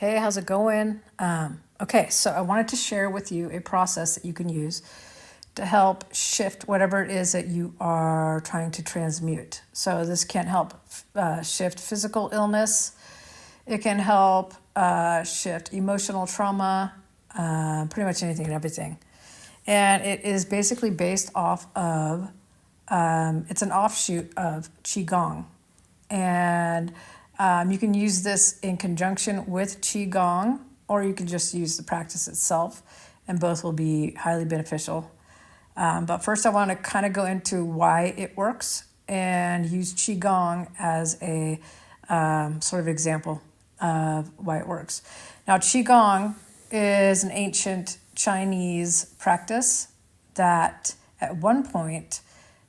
Hey, how's it going? Okay, so I wanted to share with you a process that you can use to help shift whatever it is that you are trying to transmute. So this can help shift physical illness. It can help shift emotional trauma, pretty much anything and everything. And it is basically based off of, it's an offshoot of Qigong. And you can use this in conjunction with Qigong, or you can just use the practice itself, and both will be highly beneficial. But first, I want to kind of go into why it works and use Qigong as a sort of example of why it works. Now, Qigong is an ancient Chinese practice that at one point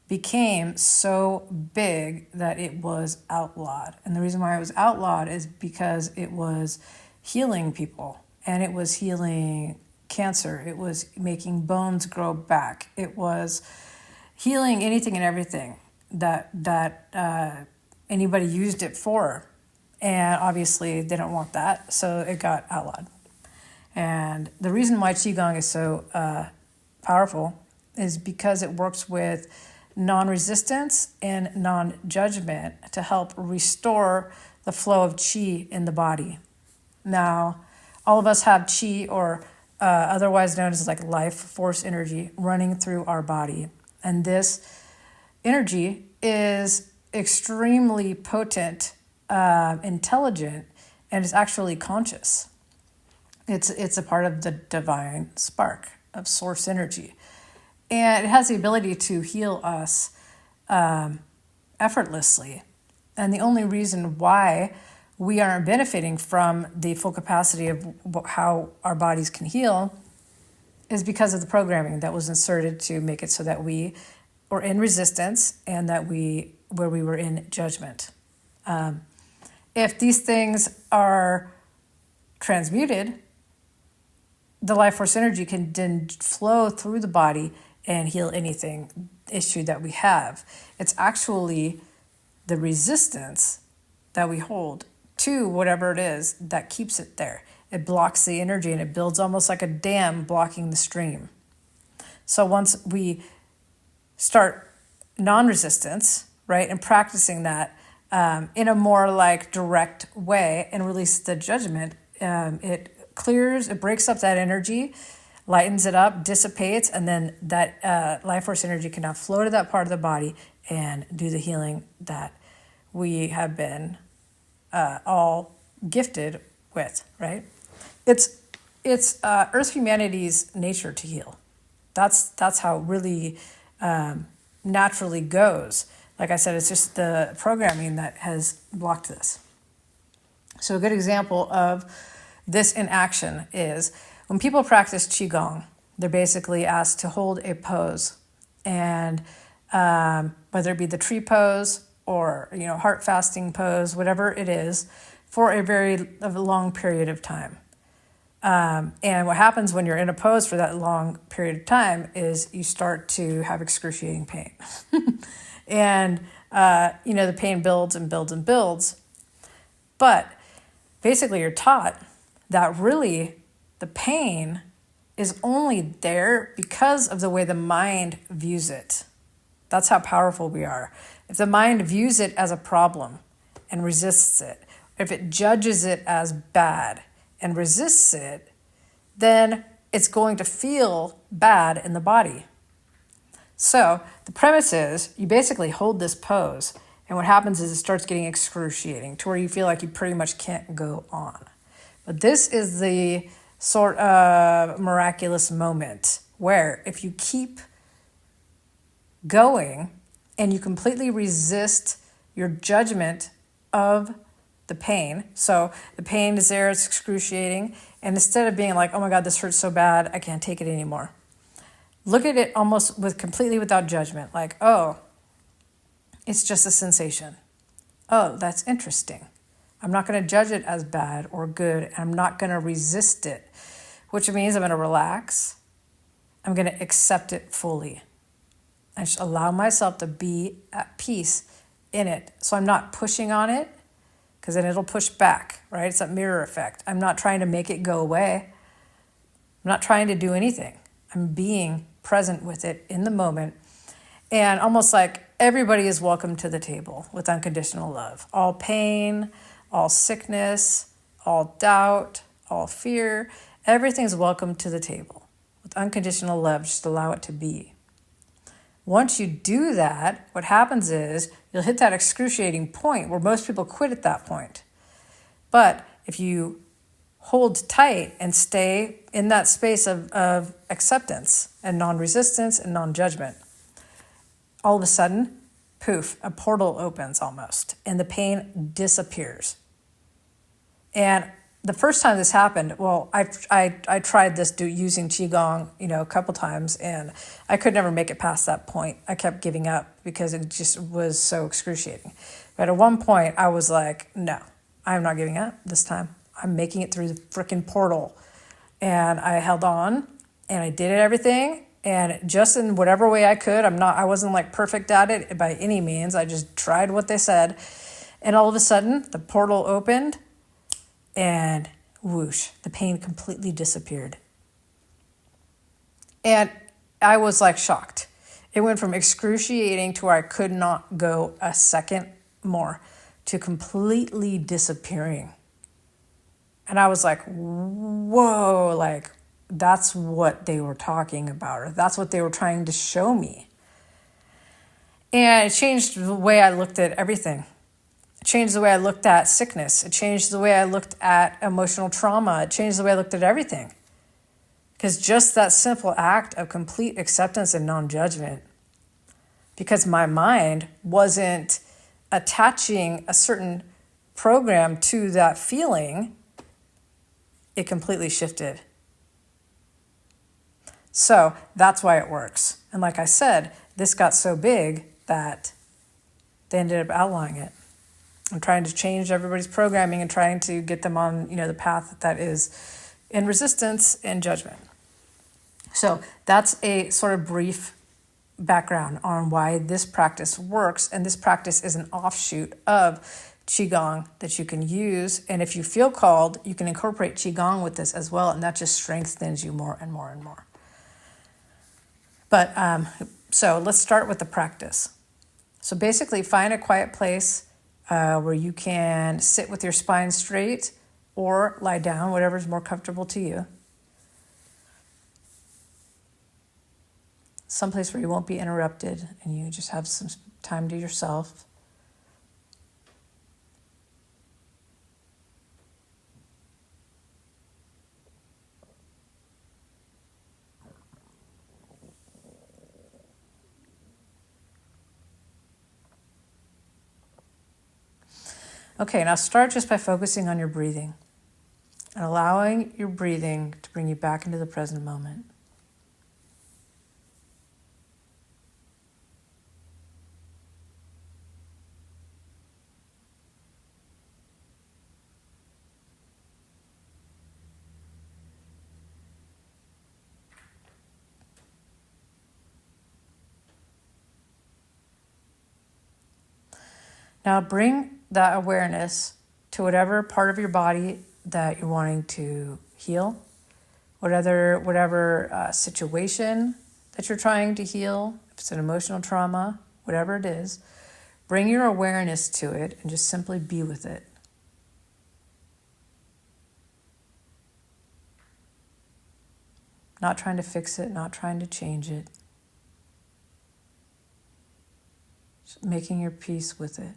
became so big that it was outlawed. And the reason why it was outlawed is because it was healing people, and it was healing cancer. It was making bones grow back. It was healing anything and everything that anybody used it for. And obviously they don't want that, so it got outlawed. And the reason why Qigong is so powerful is because it works with non-resistance and non-judgment to help restore the flow of qi in the body. Now, all of us have qi, or otherwise known as like life force energy, running through our body. And this energy is extremely potent, intelligent, and is actually conscious. It's a part of the divine spark of source energy. And it has the ability to heal us effortlessly. And the only reason why we aren't benefiting from the full capacity of how our bodies can heal is because of the programming that was inserted to make it so that we were in resistance and that we were in judgment. If these things are transmuted, the life force energy can then flow through the body and heal anything issue that we have. It's actually the resistance that we hold to whatever it is that keeps it there. It blocks the energy, and it builds almost like a dam blocking the stream. So once we start non-resistance, right, and practicing that in a more like direct way and release the judgment, it clears, it breaks up that energy, lightens it up, dissipates, and then that life force energy can now flow to that part of the body and do the healing that we have been all gifted with, right? It's Earth humanity's nature to heal. That's how it really naturally goes. Like I said, it's just the programming that has blocked this. So a good example of this in action is when people practice Qigong, they're basically asked to hold a pose, and whether it be the tree pose or heart fasting pose, whatever it is, for a very long period of time. And what happens when you're in a pose for that long period of time is you start to have excruciating pain, and the pain builds and builds and builds. But basically, you're taught that really the pain is only there because of the way the mind views it. That's how powerful we are. If the mind views it as a problem and resists it, if it judges it as bad and resists it, then it's going to feel bad in the body. So the premise is you basically hold this pose, and what happens is it starts getting excruciating to where you feel like you pretty much can't go on. But this is the sort of miraculous moment where if you keep going and you completely resist your judgment of the pain. So the pain is there, it's excruciating. And instead of being like, oh my God, this hurts so bad, I can't take it anymore. Look at it almost completely without judgment. Like, oh, it's just a sensation. Oh, that's interesting. I'm not going to judge it as bad or good, and I'm not going to resist it, which means I'm going to relax. I'm going to accept it fully. I just allow myself to be at peace in it. So I'm not pushing on it. because then it'll push back, right? It's that mirror effect. I'm not trying to make it go away. I'm not trying to do anything. I'm being present with it in the moment. And almost like everybody is welcome to the table with unconditional love. All pain, all sickness, all doubt, all fear, everything's welcome to the table. With unconditional love, just allow it to be. Once you do that, what happens is you'll hit that excruciating point where most people quit at that point. But if you hold tight and stay in that space of acceptance and non-resistance and non-judgment, all of a sudden, poof, a portal opens almost, and the pain disappears. And the first time this happened, well, I tried this using Qigong, a couple times, and I could never make it past that point. I kept giving up because it just was so excruciating. But at one point, I was like, no, I'm not giving up this time. I'm making it through the freaking portal. And I held on, and I did everything, and just in whatever way I could. I wasn't like perfect at it by any means. I just tried what they said. And all of a sudden, the portal opened, and whoosh, the pain completely disappeared. And I was like shocked. It went from excruciating to where I could not go a second more to completely disappearing. And I was like, whoa, like that's what they were talking about, or that's what they were trying to show me. And it changed the way I looked at everything. It changed the way I looked at sickness. It changed the way I looked at emotional trauma. It changed the way I looked at everything. Because just that simple act of complete acceptance and non-judgment, because my mind wasn't attaching a certain program to that feeling, it completely shifted. So that's why it works. And like I said, this got so big that they ended up outlawing it. I'm trying to change everybody's programming and trying to get them on, the path that is in resistance and judgment. So that's a sort of brief background on why this practice works. And this practice is an offshoot of Qigong that you can use. And if you feel called, you can incorporate Qigong with this as well. And that just strengthens you more and more and more. But so let's start with the practice. So basically find a quiet place where you can sit with your spine straight or lie down, whatever's more comfortable to you. Someplace where you won't be interrupted and you just have some time to yourself. Okay, now start just by focusing on your breathing and allowing your breathing to bring you back into the present moment. Now bring that awareness to whatever part of your body that you're wanting to heal, whatever situation that you're trying to heal, if it's an emotional trauma, whatever it is, bring your awareness to it and just simply be with it. Not trying to fix it, not trying to change it. Just making your peace with it.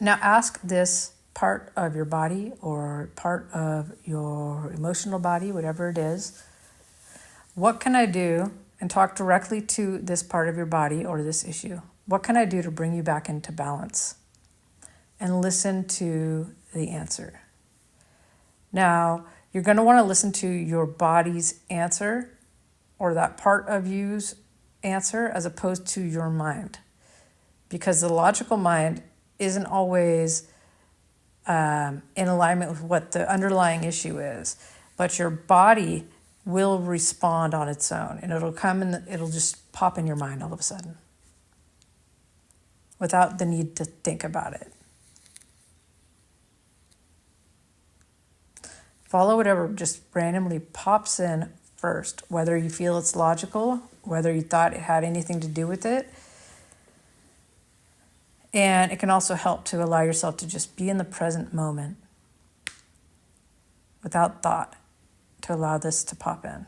Now ask this part of your body or part of your emotional body, whatever it is, what can I do, and talk directly to this part of your body or this issue. What can I do to bring you back into balance? And listen to the answer. Now, you're going to want to listen to your body's answer or that part of you's answer as opposed to your mind. Because the logical mind isn't always in alignment with what the underlying issue is. But your body will respond on its own, and it'll come and it'll just pop in your mind all of a sudden without the need to think about it. Follow whatever just randomly pops in first, whether you feel it's logical, whether you thought it had anything to do with it. And it can also help to allow yourself to just be in the present moment without thought, to allow this to pop in.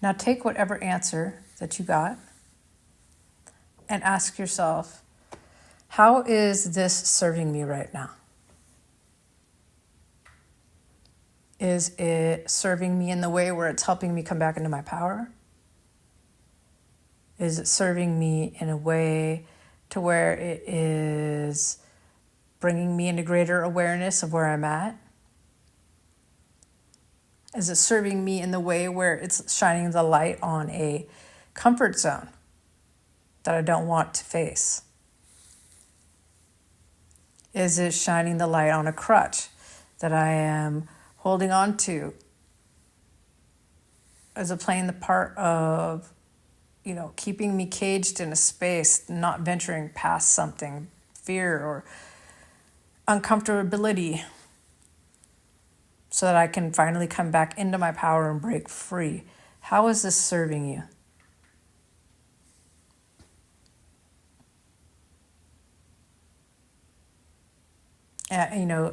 Now take whatever answer that you got and ask yourself, how is this serving me right now? Is it serving me in the way where it's helping me come back into my power? Is it serving me in a way to where it is bringing me into greater awareness of where I'm at? Is it serving me in the way where it's shining the light on a comfort zone that I don't want to face? Is it shining the light on a crutch that I am holding on to? Is it playing the part of, keeping me caged in a space, not venturing past something, fear or uncomfortability, so that I can finally come back into my power and break free? How is this serving you?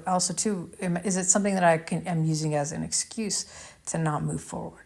Also too, is it something that I am using as an excuse to not move forward?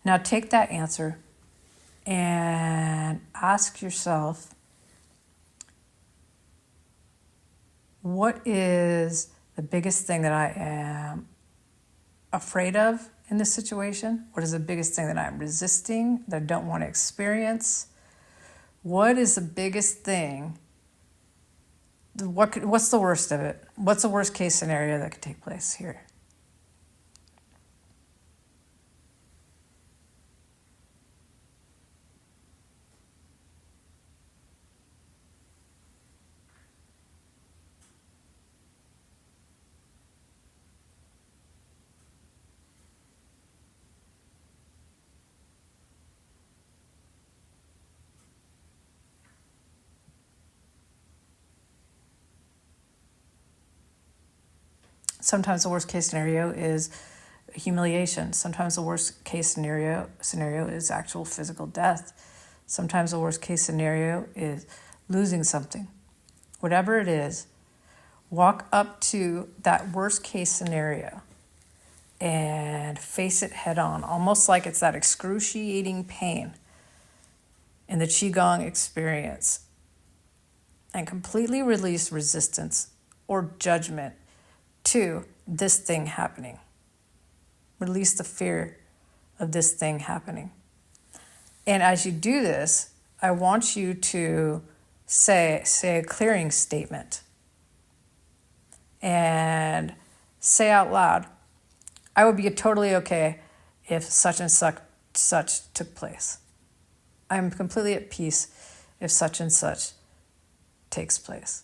Now take that answer and ask yourself, what is the biggest thing that I am afraid of in this situation? What is the biggest thing that I'm resisting, that I don't want to experience? What is the biggest thing? What's the worst of it? What's the worst case scenario that could take place here? Sometimes the worst case scenario is humiliation. Sometimes the worst case scenario is actual physical death. Sometimes the worst case scenario is losing something. Whatever it is, walk up to that worst case scenario and face it head on, almost like it's that excruciating pain in the Qigong experience, and completely release resistance or judgment to this thing happening. Release the fear of this thing happening. And as you do this, I want you to say a clearing statement and say out loud, I would be totally okay if such and such took place. I'm completely at peace if such and such takes place.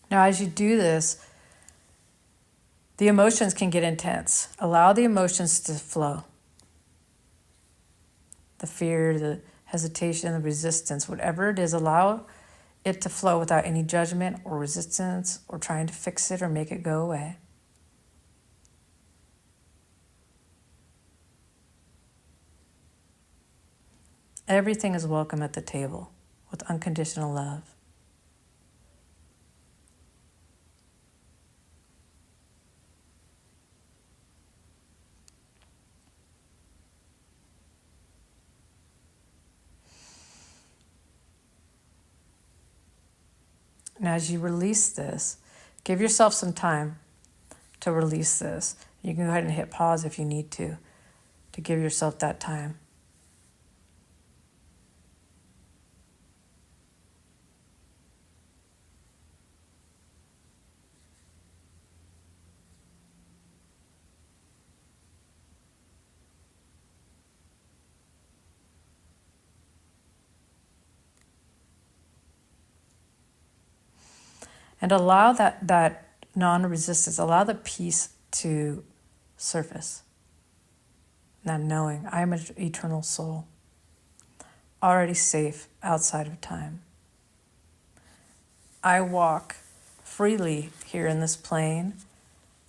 Now, as you do this, the emotions can get intense. Allow the emotions to flow. The fear, the hesitation, the resistance, whatever it is, allow it to flow without any judgment or resistance or trying to fix it or make it go away. Everything is welcome at the table with unconditional love. And as you release this, give yourself some time to release this. You can go ahead and hit pause if you need to give yourself that time. And allow that non-resistance, allow the peace to surface. That knowing, I am an eternal soul, already safe outside of time. I walk freely here in this plane,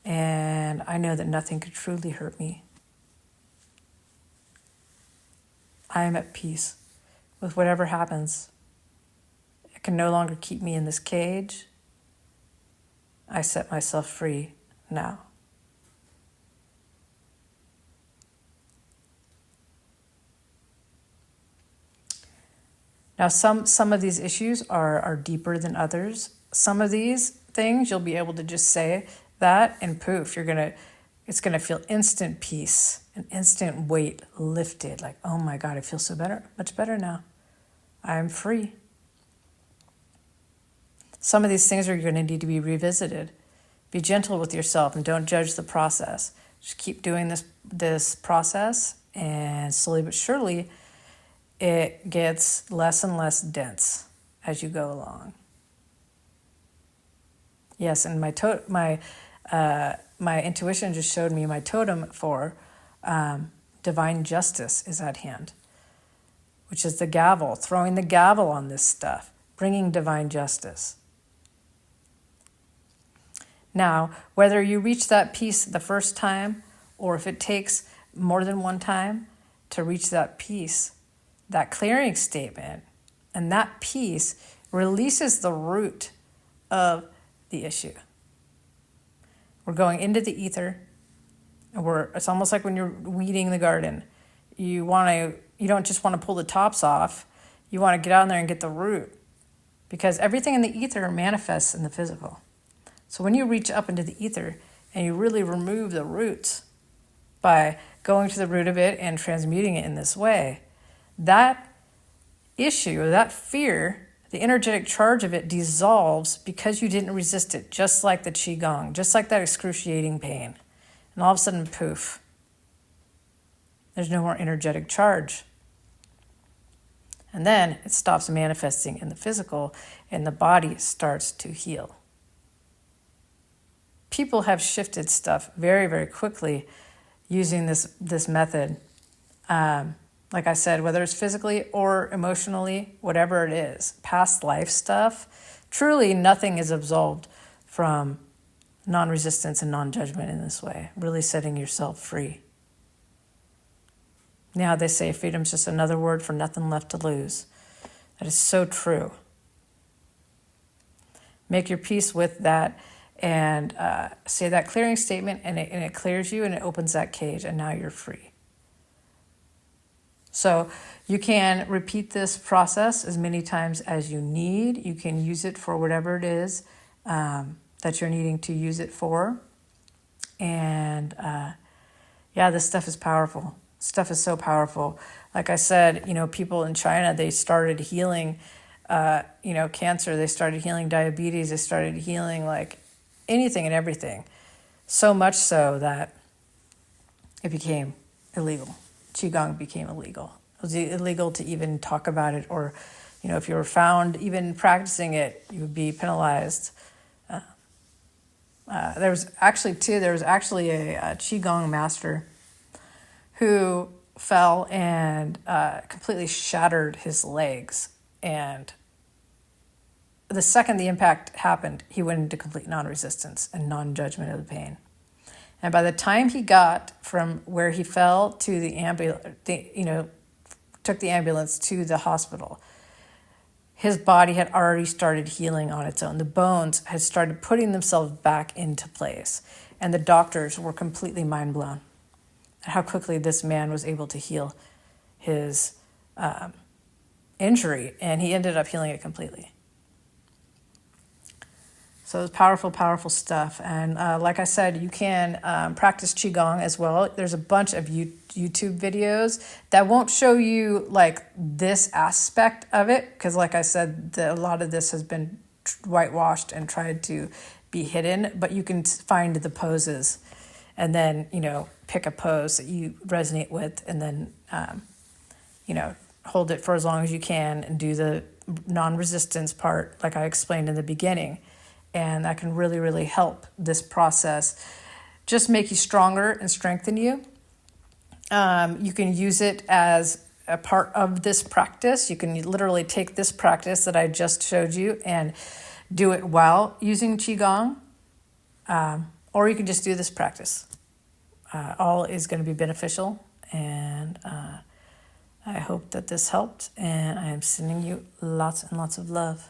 and I know that nothing could truly hurt me. I am at peace with whatever happens. It can no longer keep me in this cage. I set myself free now. Now, some of these issues are deeper than others. Some of these things you'll be able to just say that and poof, it's gonna feel instant peace, an instant weight lifted. Like, oh my God, I feel so better, much better now. I'm free. Some of these things are going to need to be revisited. Be gentle with yourself and don't judge the process. Just keep doing this process, and slowly but surely, it gets less and less dense as you go along. Yes, and my intuition just showed me my totem for divine justice is at hand, which is the gavel, throwing the gavel on this stuff, bringing divine justice. Now, whether you reach that peace the first time or if it takes more than one time to reach that peace, that clearing statement, and that peace releases the root of the issue. We're going into the ether, and it's almost like when you're weeding the garden. You don't just want to pull the tops off. You want to get out in there and get the root, because everything in the ether manifests in the physical. So when you reach up into the ether and you really remove the roots by going to the root of it and transmuting it in this way, that issue or that fear, the energetic charge of it dissolves because you didn't resist it, just like the Qigong, just like that excruciating pain. And all of a sudden, poof, there's no more energetic charge. And then it stops manifesting in the physical and the body starts to heal. People have shifted stuff very, very quickly using this method Like I said, whether it's physically or emotionally, whatever it is, past life stuff, truly nothing is absolved from non-resistance and non-judgment in this way, really setting yourself free. Now they say freedom's just another word for nothing left to lose. That is so true. Make your peace with that and say that clearing statement, and it clears you and it opens that cage, and now you're free. So you can repeat this process as many times as you need. You can use it for whatever it is that you're needing to use it for. And this stuff is powerful. Stuff is so powerful. Like I said, people in China, they started healing, cancer. They started healing diabetes. They started healing like anything and everything. So much so that it became illegal. Qigong became illegal. It was illegal to even talk about it, or, if you were found even practicing it, you would be penalized. There was actually a Qigong master who fell and completely shattered his legs. And the second the impact happened, he went into complete non-resistance and non-judgment of the pain. And by the time he got from where he fell to the ambulance, took the ambulance to the hospital, his body had already started healing on its own. The bones had started putting themselves back into place. And the doctors were completely mind blown at how quickly this man was able to heal his injury. And he ended up healing it completely. So it's powerful, powerful stuff. And like I said, you can practice Qigong as well. There's a bunch of YouTube videos that won't show you like this aspect of it, because like I said, a lot of this has been whitewashed and tried to be hidden, but you can find the poses and then, pick a pose that you resonate with, and then, hold it for as long as you can and do the non-resistance part like I explained in the beginning. And that can really, really help this process just make you stronger and strengthen you. You can use it as a part of this practice. You can literally take this practice that I just showed you and do it while using Qigong. Or you can just do this practice. All is going to be beneficial. And I hope that this helped. And I am sending you lots and lots of love.